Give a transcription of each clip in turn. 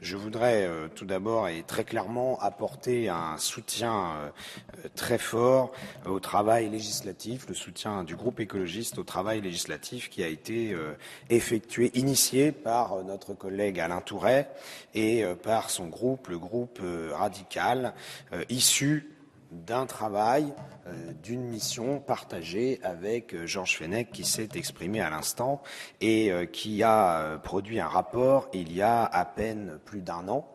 Je voudrais tout d'abord et très clairement apporter un soutien très fort au travail législatif, le soutien du groupe écologiste au travail législatif qui a été effectué, initié par notre collègue Alain Tourret et par son groupe, le groupe radical, issu d'un travail, d'une mission partagée avec Georges Fenech qui s'est exprimé à l'instant et qui a produit un rapport il y a à peine plus d'un an,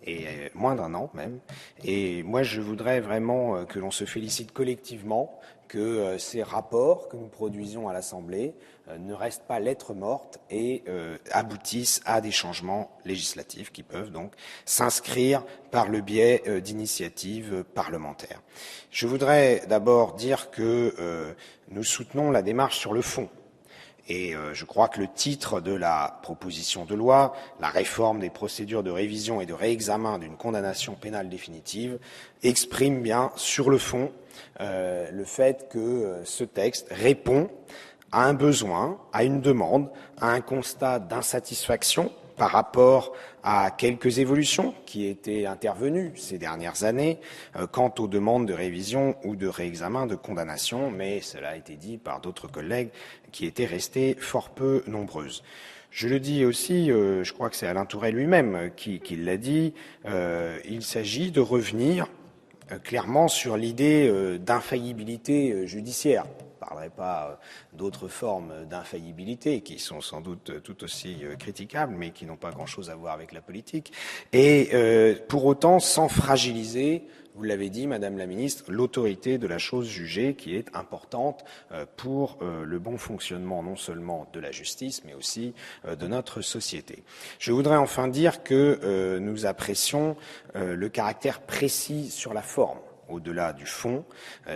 et moins d'un an même. Et moi, je voudrais vraiment que l'on se félicite collectivement que ces rapports que nous produisons à l'Assemblée ne restent pas lettre morte et aboutissent à des changements législatifs qui peuvent donc s'inscrire par le biais d'initiatives parlementaires. Je voudrais d'abord dire que nous soutenons la démarche sur le fond. Et je crois que le titre de la proposition de loi, la réforme des procédures de révision et de réexamen d'une condamnation pénale définitive, exprime bien sur le fond le fait que ce texte répond à un besoin, à une demande, à un constat d'insatisfaction par rapport à quelques évolutions qui étaient intervenues ces dernières années quant aux demandes de révision ou de réexamen de condamnation, mais cela a été dit par d'autres collègues qui étaient restées fort peu nombreuses. Je le dis aussi, je crois que c'est Alain Tourret lui-même qui l'a dit, il s'agit de revenir clairement sur l'idée d'infaillibilité judiciaire. Je ne parlerai pas d'autres formes d'infaillibilité qui sont sans doute tout aussi critiquables, mais qui n'ont pas grand-chose à voir avec la politique. Et pour autant, sans fragiliser, vous l'avez dit, Madame la Ministre, l'autorité de la chose jugée qui est importante pour le bon fonctionnement non seulement de la justice, mais aussi de notre société. Je voudrais enfin dire que nous apprécions le caractère précis sur la forme. Au-delà du fond,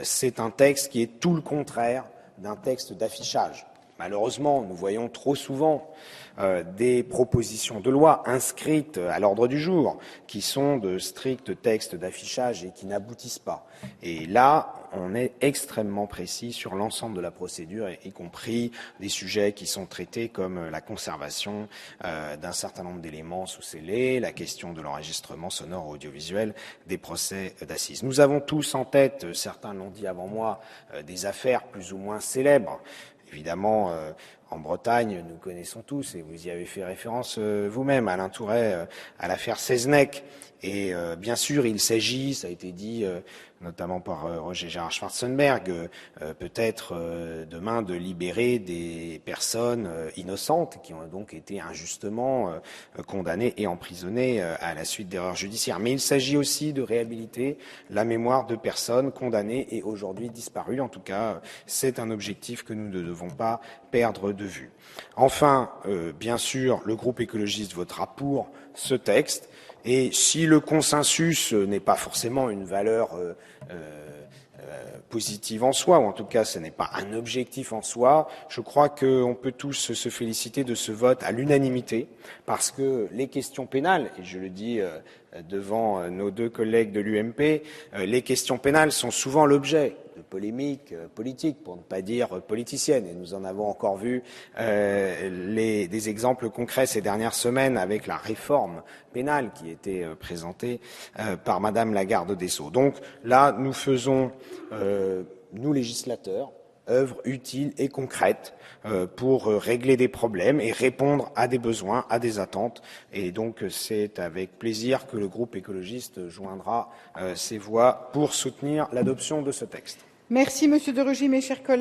c'est un texte qui est tout le contraire d'un texte d'affichage. Malheureusement, nous voyons trop souvent des propositions de loi inscrites à l'ordre du jour qui sont de stricts textes d'affichage et qui n'aboutissent pas. Et là, on est extrêmement précis sur l'ensemble de la procédure, y compris des sujets qui sont traités comme la conservation d'un certain nombre d'éléments sous scellés, la question de l'enregistrement sonore ou audiovisuel des procès d'assises. Nous avons tous en tête, certains l'ont dit avant moi, des affaires plus ou moins célèbres. Évidemment, en Bretagne, nous connaissons tous, et vous y avez fait référence vous-même, Alain Tourret, à l'affaire Seznec. Et bien sûr, il s'agit, ça a été dit notamment par Roger Gérard Schwarzenberg, peut-être demain de libérer des personnes innocentes qui ont donc été injustement condamnées et emprisonnées à la suite d'erreurs judiciaires. Mais il s'agit aussi de réhabiliter la mémoire de personnes condamnées et aujourd'hui disparues. En tout cas, c'est un objectif que nous ne devons pas perdre de vue. Enfin, bien sûr, le groupe écologiste votera pour ce texte. Et si le consensus n'est pas forcément une valeur positive en soi, ou en tout cas ce n'est pas un objectif en soi, je crois qu'on peut tous se féliciter de ce vote à l'unanimité, parce que les questions pénales, et je le dis devant nos deux collègues de l'UMP, les questions pénales sont souvent l'objet de polémiques politiques, pour ne pas dire politiciennes. Et nous en avons encore vu des exemples concrets ces dernières semaines avec la réforme pénale qui était présentée par Madame la garde des Sceaux. Donc là, nous faisons, nous législateurs, œuvre utile et concrète pour régler des problèmes et répondre à des besoins, à des attentes. Et donc c'est avec plaisir que le groupe écologiste joindra ses voix pour soutenir l'adoption de ce texte. Merci Monsieur de Rugy, mes chers collègues.